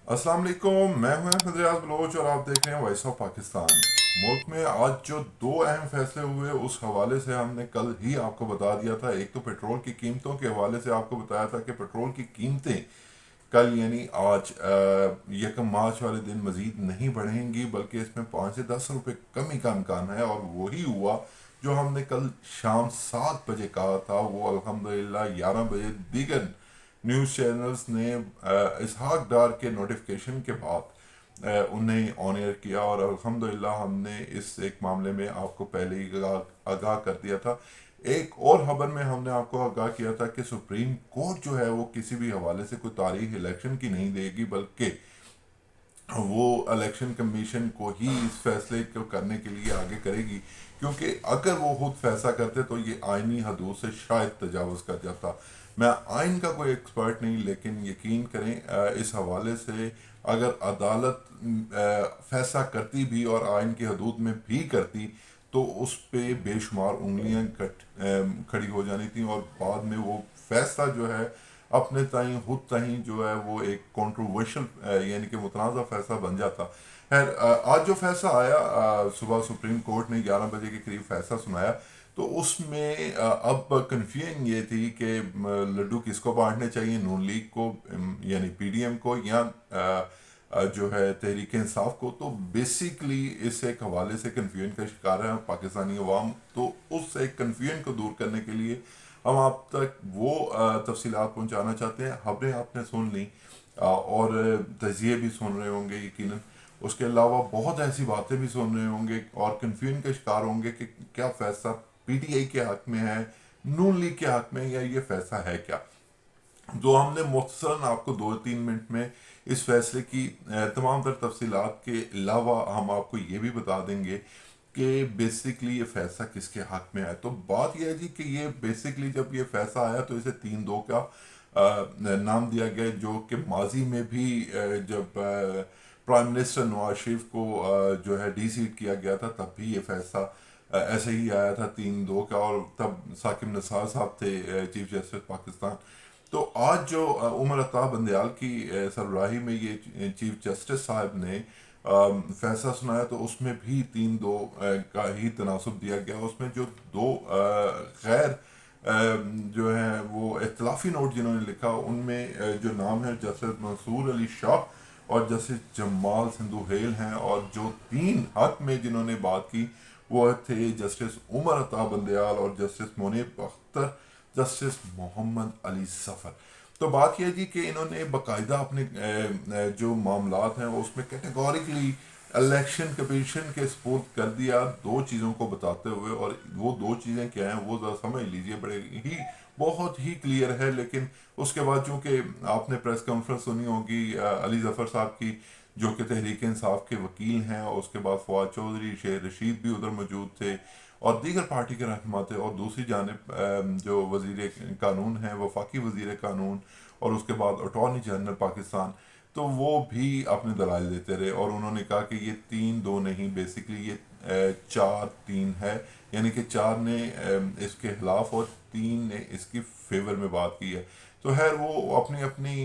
अस्सलाम वालेकुम, मैं हूं फजयाज बलोच और आप देख रहे हैं वॉइस ऑफ पाकिस्तान। मुल्क में आज जो दो अहम फैसले हुए उस हवाले से हमने कल ही आपको बता दिया था। एक तो पेट्रोल की कीमतों के हवाले से आपको बताया था कि पेट्रोल की कीमतें कल यानी आज यकम मार्च वाले दिन मजीद नहीं बढ़ेंगी, बल्कि इसमें 5 से 10 रुपए कमी का इम्कान है। और वही हुआ जो हमने कल शाम 7 बजे कहा था, वो अल्हम्दुलिल्लाह 11 बजे दीगर न्यूज़ चैनल्स ने इसहाक डार के नोटिफिकेशन के बाद उन्हें ऑन एयर किया। और अल्हम्दुलिल्लाह हमने इस एक मामले में आपको पहले ही आगाह कर दिया था। एक और खबर में हमने आपको आगाह किया था कि सुप्रीम कोर्ट जो है वो किसी भी हवाले से कोई तारीख इलेक्शन की नहीं देगी, बल्कि वो इलेक्शन कमीशन को ही इस फैसले को करने के लिए आगे करेगी। क्योंकि अगर वो खुद फैसला करते तो ये आइनी हदूद से शायद तजावज़ कर जाता। मैं आइन का कोई एक्सपर्ट नहीं, लेकिन यकीन करें इस हवाले से अगर अदालत फैसला करती भी और आइन की हदूद में भी करती तो उस पे बेशुमार उंगलियां खड़ी हो जानी थी, और बाद में वो फैसला जो है अपने ताई खुद ताई जो है वो एक कंट्रोवर्शियल यानी कि मुतनाज़ा फैसला बन जाता। खैर आज जो फैसला आया सुबह सुप्रीम कोर्ट ने 11 बजे के करीब फैसला सुनाया, तो उसमें अब कन्फ्यूजन ये थी कि लड्डू किसको बांटने चाहिए, नून लीग को यानी पीडीएम को, या जो है तहरीक इंसाफ को। तो बेसिकली इस एक हवाले से कन्फ्यूजन का शिकार है पाकिस्तानी अवाम। तो उस एक कन्फ्यूजन को दूर करने के लिए हम आप तक वो तफसीलात पहुंचाना चाहते हैं। खबरें आपने सुन ली और तजिए भी सुन रहे होंगे यकीनन। उसके अलावा बहुत ऐसी बातें भी सुन रहे होंगे और कन्फ्यूजन का शिकार होंगे कि क्या फैसला पीटीआई के हक में है, नून लीग के हक में, या ये फैसला है क्या। जो हमने मुख्तसरन आपको 2-3 मिनट में इस फैसले की तमाम तर तफसीलात के अलावा हम आपको ये भी बता देंगे कि बेसिकली ये फैसला किसके हक में आया। तो बात यह है जी कि ये बेसिकली जब ये फैसला आया तो इसे 3-2 का नाम दिया गया, जो कि माजी में भी जब प्राइम मिनिस्टर नवाज शरीफ को जो है डी सीट किया गया था, तब भी ये फैसला ऐसे ही आया था 3-2 का, और तब साकिब निसार साहब थे चीफ जस्टिस पाकिस्तान। तो आज जो उमर अता बंदयाल की सरबराही में ये चीफ जस्टिस साहब ने फैसला सुनाया, तो उसमें भी 3-2 का ही तनासब दिया गया। उसमें जो दो गैर जो है वो इख्तलाफी नोट जिन्होंने लिखा, उनमें जो नाम है जस्टिस मंसूर अली शाह और जस्टिस जमाल सिंधुहेल हैं। और जो तीन हक में जिन्होंने बात की वो थे जस्टिस उमर अता बंदयाल और जस्टिस मुनीब अख्तर, जस्टिस मोहम्मद अली सफ़र। तो बात यह जी कि इन्होंने बाकायदा अपने जो मामलात हैं उसमें कैटेगोरिकली इलेक्शन कमीशन के सपोर्ट कर दिया, दो चीज़ों को बताते हुए। और वो दो चीज़ें क्या हैं वो ज़रा समझ लीजिए, बड़े ही बहुत ही क्लियर है। लेकिन उसके बाद चूँकि आपने प्रेस कॉन्फ्रेंस सुनी होगी अली जफ़र साहब की, जो कि तहरीक इंसाफ के वकील हैं, और उसके बाद फवाद चौधरी, शेर रशीद भी उधर मौजूद थे और दीगर पार्टी के रहनुमा थे। और दूसरी जानब जो वजीर कानून हैं, वफाकी वजीर कानून, और उसके बाद अटॉर्नी जनरल पाकिस्तान, तो वो भी अपने दलाइल देते रहे। और उन्होंने कहा कि ये 3-2 नहीं, बेसिकली ये 4-3 है, यानी कि 4 ने इसके खिलाफ और 3 ने इसकी फेवर में बात की है। तो खैर वो अपनी अपनी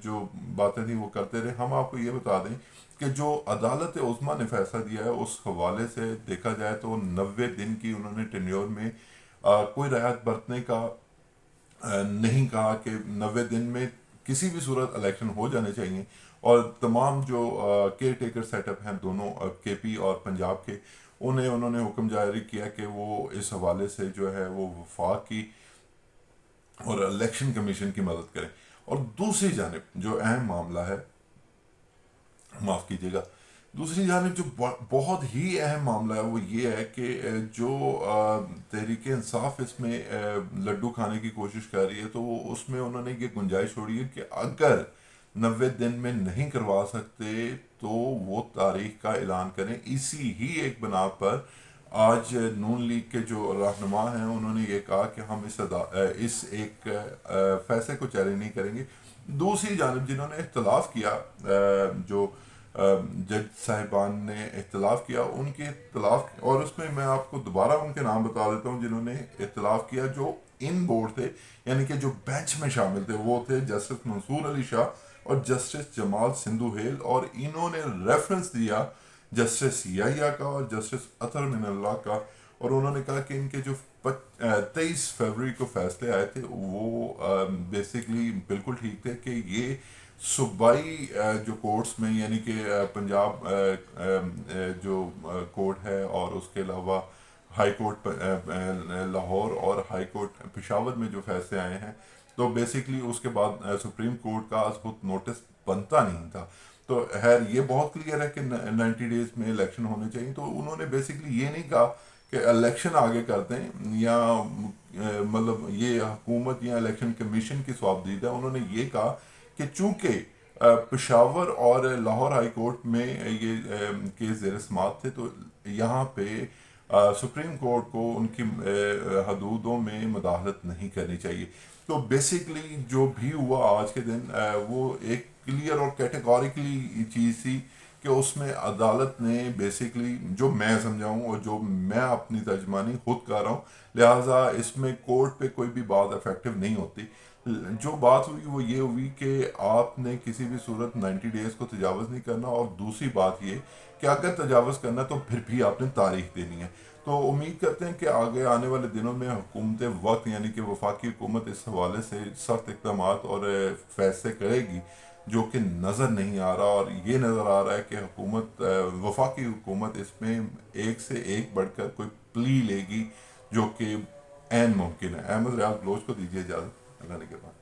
जो बातें थी वो करते रहे। हम आपको ये बता दें कि जो अदालत उज़्मा ने फैसला दिया है उस हवाले से देखा जाए तो 90 दिन की उन्होंने टेन्योर में कोई रियायत बरतने का नहीं कहा कि 90 दिन में किसी भी सूरत इलेक्शन हो जाने चाहिए। और तमाम जो केयर टेकर सेटअप हैं दोनों केपी और पंजाब के, उन्हें उन्होंने हुक्म जारी किया कि वो इस हवाले से जो है वो वफाक की और इलेक्शन कमीशन की मदद करें। और दूसरी जानब जो अहम मामला है, माफ़ कीजिएगा, दूसरी जानब जो बहुत ही अहम मामला है वो ये है कि जो तहरीक इंसाफ इसमें लड्डू खाने की कोशिश कर रही है, तो वो उसमें उन्होंने ये गुंजाइश छोड़ी है कि अगर 90 दिन में नहीं करवा सकते तो वो तारीख का ऐलान करें। इसी ही एक बना पर आज नून लीग के जो रहनुमा हैं उन्होंने ये कहा कि हम इस एक फैसले को चैलेंज नहीं करेंगे। दूसरी जानब जिन्होंने इख्तलाफ किया, जो जज साहिबान ने इख्तलाफ किया, उनके इख्तलाफ, और उसमें मैं आपको दोबारा उनके नाम बता देता हूँ जिन्होंने इख्तलाफ किया, जो ان بورڈ تھے یعنی کہ جو بینچ میں شامل تھے وہ تھے جسٹس منصور علی شاہ اور جسٹس جمال سندھو ہیل، اور انہوں نے ریفرنس دیا جسٹس یحییٰ کا اور جسٹس اطہر من اللہ کا، اور انہوں نے کہا کہ ان کے جو 23 فروری کو فیصلے آئے تھے وہ بیسکلی بالکل ٹھیک تھے کہ یہ صوبائی جو کورٹس میں یعنی کہ پنجاب جو کورٹ ہے اور اس کے علاوہ ہائی کورٹ لاہور اور ہائی کورٹ پشاور میں جو فیصلے آئے ہیں، تو بیسکلی اس کے بعد سپریم کورٹ کا از خود نوٹس بنتا نہیں تھا. تو خیر یہ بہت کلیئر ہے کہ 90 ڈیز میں الیکشن ہونے چاہیے. تو انہوں نے بیسکلی یہ نہیں کہا کہ الیکشن آگے کرتے ہیں یا مطلب یہ حکومت یا الیکشن کمیشن کی صوابدید ہے. انہوں نے یہ کہا کہ چونکہ پشاور اور لاہور ہائی کورٹ میں یہ کیس زیر سماعت تھے تو یہاں پہ سپریم کورٹ کو ان کی حدودوں میں مداخلت نہیں کرنی چاہیے. تو بیسکلی جو بھی ہوا آج کے دن وہ ایک کلیئر اور کیٹیگوریکلی چیز تھی کہ اس میں عدالت نے بیسکلی جو میں سمجھاؤں اور جو میں اپنی ترجمانی خود کر رہا ہوں، لہٰذا اس میں کورٹ پہ کوئی بھی بات افیکٹو نہیں ہوتی. جو بات ہوئی وہ یہ ہوئی کہ آپ نے کسی بھی صورت 90 ڈیز کو تجاوز نہیں کرنا، اور دوسری بات یہ کہ اگر تجاوز کرنا تو پھر بھی آپ نے تاریخ دینی ہے. تو امید کرتے ہیں کہ آگے آنے والے دنوں میں حکومت وقت یعنی کہ وفاقی حکومت اس حوالے سے سخت اقدامات اور فیصلے کرے گی جو کہ نظر نہیں آ رہا، اور یہ نظر آ رہا ہے کہ حکومت وفاقی حکومت اس میں ایک سے ایک بڑھ کر کوئی پلی لے گی جو کہ عین ممکن ہے. احمد ریاض بلوچ کو دیجیے اجازت. اللہ نے کے بعد.